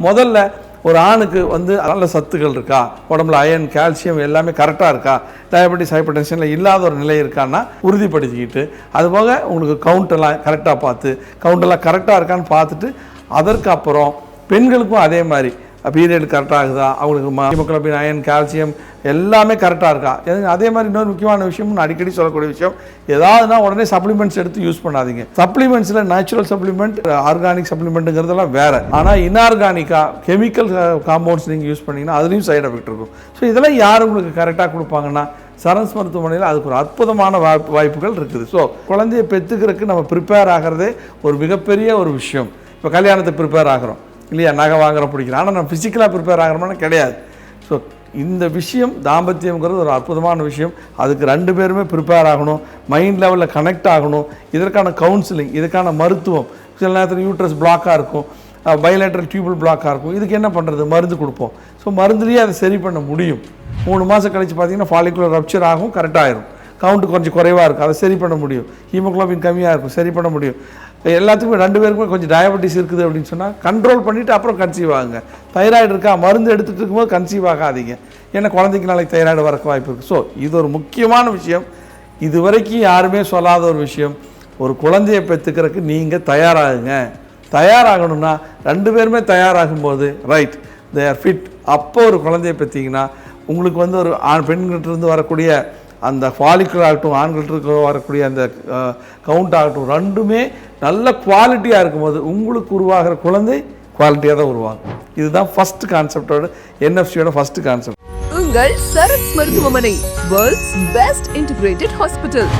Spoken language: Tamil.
முதல்ல ஒரு ஆணுக்கு வந்து நல்ல சத்துக்கள் இருக்கா, உடம்புல அயன் கால்சியம் எல்லாமே கரெக்டாக இருக்கா, டயபெட்டிஸ் ஹைப்பர் டென்ஷனில் இல்லாத ஒரு நிலை இருக்கான்னா உறுதிப்படுத்திக்கிட்டு, அதுபோக உங்களுக்கு கவுண்டெல்லாம் கரெக்டாக பார்த்து கவுண்டெல்லாம் கரெக்டாக இருக்கான்னு பார்த்துட்டு அதற்கு அப்புறம் பெண்களுக்கும் அதே மாதிரி பீரியட் கரெக்டாக ஆகுதா, அவங்களுக்கு ஹீமோகுளோபின் அயன் கால்சியம் எல்லாமே கரெக்டாக இருக்கா. அதே மாதிரி இன்னொரு முக்கியமான விஷயம் அடிக்கடி சொல்லக்கூடிய விஷயம், ஏதாவதுனா உடனே சப்ளிமெண்ட்ஸ் எடுத்து யூஸ் பண்ணாதீங்க. சப்ளிமெண்ட்ஸில் நேச்சுரல் சப்ளிமெண்ட் ஆர்கானிக் சப்ளிமெண்ட்டுங்கிறதெல்லாம் வேறு. ஆனால் இன்ஆர்கானிக்காக கெமிக்கல் காம்பவுண்ட்ஸ் நீங்கள் யூஸ் பண்ணிங்கன்னா அதுலேயும் சைடு எஃபெக்ட் இருக்கும். ஸோ இதெல்லாம் யார் உங்களுக்கு கரெக்டாக கொடுப்பாங்கன்னா சரண்ஸ் மருத்துவமனையில் அதுக்கு ஒரு அற்புதமான வாய்ப்புகள் இருக்குது. ஸோ குழந்தையை பெற்றுக்கிறதுக்கு நம்ம ப்ரிப்பேர் ஆகிறதே ஒரு மிகப்பெரிய ஒரு விஷயம். இப்போ கல்யாணத்துக்கு ப்ரிப்பேர் ஆகிறோம் இல்லையா, நகை வாங்குற பிடிக்கிறோம், ஆனால் நம்ம ஃபிசிக்கலாக ப்ரிப்பேர் ஆகிறோம்னா கிடையாது. ஸோ இந்த விஷயம் தாம்பத்தியம்ங்கிறது ஒரு அற்புதமான விஷயம். அதுக்கு 2 பேருமே ப்ரிப்பேர் ஆகணும், மைண்ட் லெவலில் கனெக்ட் ஆகணும். இதற்கான கவுன்சிலிங், இதுக்கான மருத்துவம், சில நேரத்தில் யூட்ரஸ் பிளாக்காக இருக்கும், பைலேட்ரல் டியூபல் பிளாக்காக இருக்கும். இதுக்கு என்ன பண்ணுறது, மருந்து கொடுப்போம். ஸோ மருந்துலேயே அதை சரி பண்ண முடியும். 3 மாதம் கழித்து பார்த்தீங்கன்னா ஃபாலிகுலர் ரப்ச்சர் ஆகும், கரெக்டாகிடும். கவுண்ட்டு கொஞ்சம் குறைவாக இருக்கும், அதை சரி பண்ண முடியும். ஹீமோகுளோபின் கம்மியாக இருக்கும், சரி பண்ண முடியும். எல்லாத்துக்குமே 2 பேருக்குமே கொஞ்சம் டயபெட்டிஸ் இருக்குது அப்படின்னு சொன்னால் கண்ட்ரோல் பண்ணிவிட்டு அப்புறம் கன்சீவ் ஆகுங்க. தைராய்டு இருக்கா, மருந்து எடுத்துகிட்டு இருக்கும்போது கன்சீவ் ஆகாதீங்க. ஏன்னா குழந்தைக்கு நாளைக்கு தைராய்டு வரக்கு வாய்ப்பு இருக்குது. ஸோ இது ஒரு முக்கியமான விஷயம், இது வரைக்கும் யாருமே சொல்லாத ஒரு விஷயம். ஒரு குழந்தையை பெற்றுக்கிறதுக்கு நீங்கள் தயாராகுங்க. தயாராகணும்னா 2 பேருமே தயாராகும்போது ரைட் தே ஆர் ஃபிட். அப்போ ஒரு குழந்தையை பெற்றீங்கன்னா உங்களுக்கு வந்து ஒரு பெண்கிட்டிருந்து வரக்கூடிய அந்த ஃபாலிகுலர் ஆகட்டும், ஆண்கிட்ட வரக்கூடிய அந்த கவுண்ட் ஆகட்டும், 2மே நல்ல குவாலிட்டியாக இருக்கும்போது உங்களுக்கு உருவாகிற குழந்தை குவாலிட்டியாக தான் உருவாகும். இதுதான் ஃபர்ஸ்ட் கான்செப்டோட, என்எஃப்சியோட ஃபர்ஸ்ட் கான்செப்ட். உங்கள் சரண்ஸ் மருத்துவமனை, வேர்ல்ட்ஸ் பெஸ்ட் இன்டிகிரேட்டட் ஹாஸ்பிட்டல்.